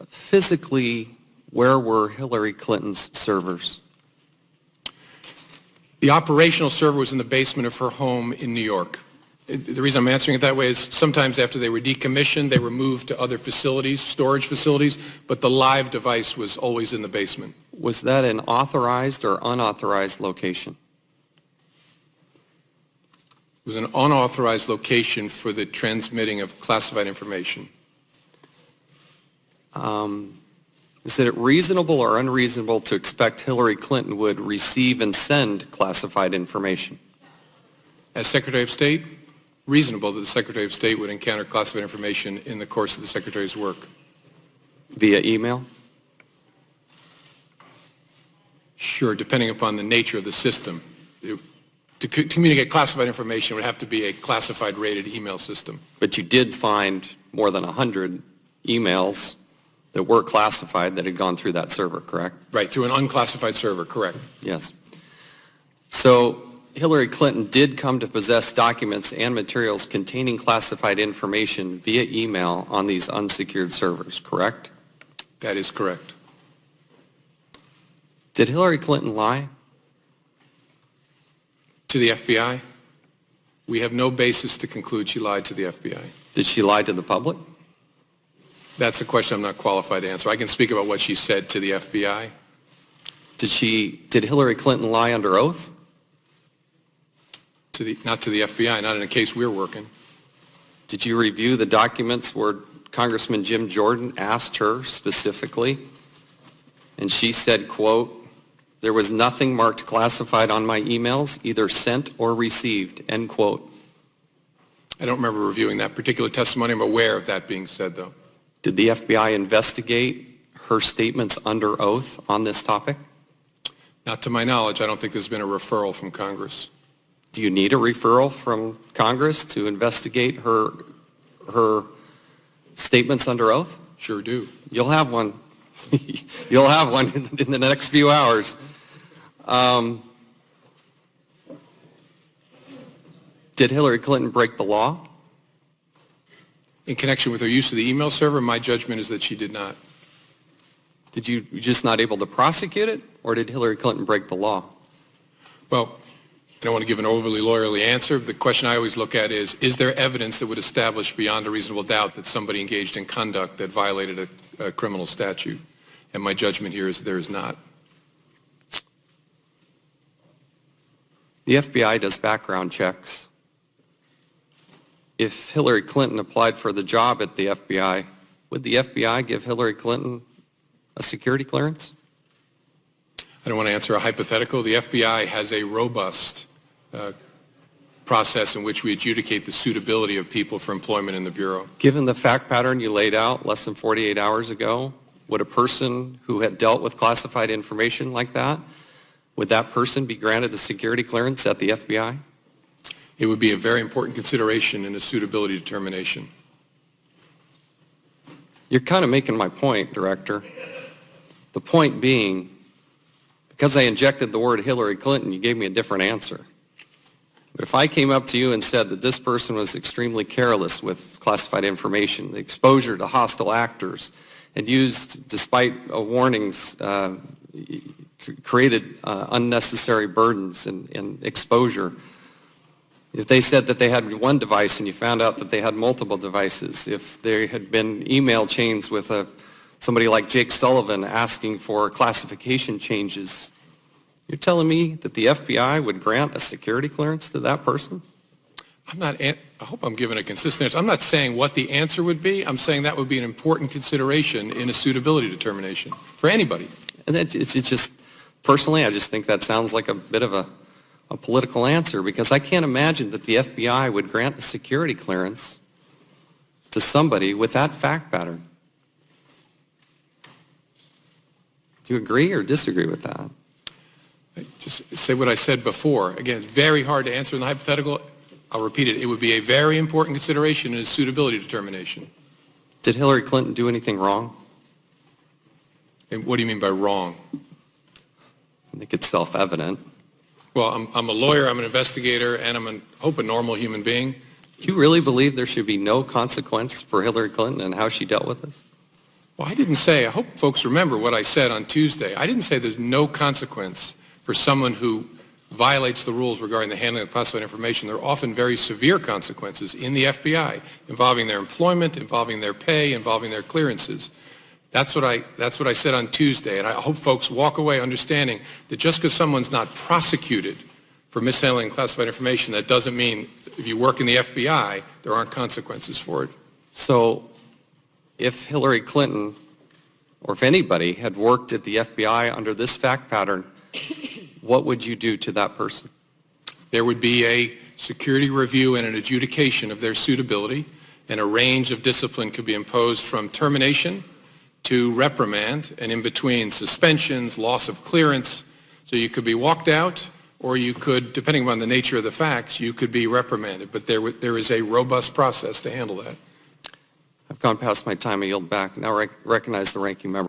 Physically, where were Hillary Clinton's servers? The operational server was in the basement of her home in New York. The reason I'm answering it that way is sometimes after they were decommissioned, they were moved to other facilities, storage facilities, but the live device was always in the basement. Was that an authorized or unauthorized location? It was an unauthorized location for the transmitting of classified information. Is it reasonable or unreasonable to expect Hillary Clinton would receive and send classified information? As Secretary of State, reasonable that the Secretary of State would encounter classified information in the course of the Secretary's work. Via email? Sure, depending upon the nature of the system. To communicate classified information would have to be a classified rated email system. But you did find more than 100 emails that were classified that had gone through that server, correct? Right, through an unclassified server, correct. Yes. So Hillary Clinton did come to possess documents and materials containing classified information via email on these unsecured servers, correct? That is correct. Did Hillary Clinton lie? To the FBI? We have no basis to conclude she lied to the FBI. Did she lie to the public? That's a question I'm not qualified to answer. I can speak about what she said to the FBI. Did Hillary Clinton lie under oath? Not to the FBI, not in a case we're working. Did you review the documents where Congressman Jim Jordan asked her specifically, and she said, quote, "There was nothing marked classified on my emails, either sent or received," end quote. I don't remember reviewing that particular testimony. I'm aware of that being said, though. Did the FBI investigate her statements under oath on this topic? Not to my knowledge. I don't think there's been a referral from Congress. Do you need a referral from Congress to investigate her statements under oath? Sure do. You'll have one. You'll have one in the next few hours. Did Hillary Clinton break the law? In connection with her use of the email server, my judgment is that she did not. Did you just not able to prosecute it, or did Hillary Clinton break the law? Well, I don't want to give an overly lawyerly answer. The question I always look at is there evidence that would establish beyond a reasonable doubt that somebody engaged in conduct that violated a criminal statute? And my judgment here is there is not. The FBI does background checks. If Hillary Clinton applied for the job at the FBI, would the FBI give Hillary Clinton a security clearance? I don't want to answer a hypothetical. The FBI has a robust process in which we adjudicate the suitability of people for employment in the Bureau. Given the fact pattern you laid out less than 48 hours ago, would a person who had dealt with classified information like that, would that person be granted a security clearance at the FBI? It would be a very important consideration in a suitability determination. You're kind of making my point, Director. The point being, because I injected the word Hillary Clinton, you gave me a different answer. But if I came up to you and said that this person was extremely careless with classified information, the exposure to hostile actors, and used, despite warnings, created unnecessary burdens and exposure, if they said that they had one device and you found out that they had multiple devices, if there had been email chains with somebody like Jake Sullivan asking for classification changes, you're telling me that the FBI would grant a security clearance to that person? I hope I'm giving a consistent answer. I'm not saying what the answer would be. I'm saying that would be an important consideration in a suitability determination for anybody. And it's just, personally, I just think that sounds like a bit of a political answer, because I can't imagine that the FBI would grant a security clearance to somebody with that fact pattern. Do you agree or disagree with that? Just say what I said before. Again, it's very hard to answer in the hypothetical. I'll repeat it. It would be a very important consideration in a suitability determination. Did Hillary Clinton do anything wrong? And what do you mean by wrong? I think it's self-evident. Well, I'm a lawyer, I'm an investigator, and I hope a normal human being. Do you really believe there should be no consequence for Hillary Clinton and how she dealt with this? Well, I didn't say, I hope folks remember what I said on Tuesday. I didn't say there's no consequence for someone who violates the rules regarding the handling of classified information. There are often very severe consequences in the FBI involving their employment, involving their pay, involving their clearances. That's what I said on Tuesday, and I hope folks walk away understanding that just because someone's not prosecuted for mishandling classified information, that doesn't mean if you work in the FBI, there aren't consequences for it. So if Hillary Clinton, or if anybody, had worked at the FBI under this fact pattern, what would you do to that person? There would be a security review and an adjudication of their suitability, and a range of discipline could be imposed from termination to reprimand, and in between suspensions, loss of clearance. So you could be walked out, or you could, depending on the nature of the facts, you could be reprimanded. But there is a robust process to handle that. I've gone past my time. I yield back. Now recognize the ranking member.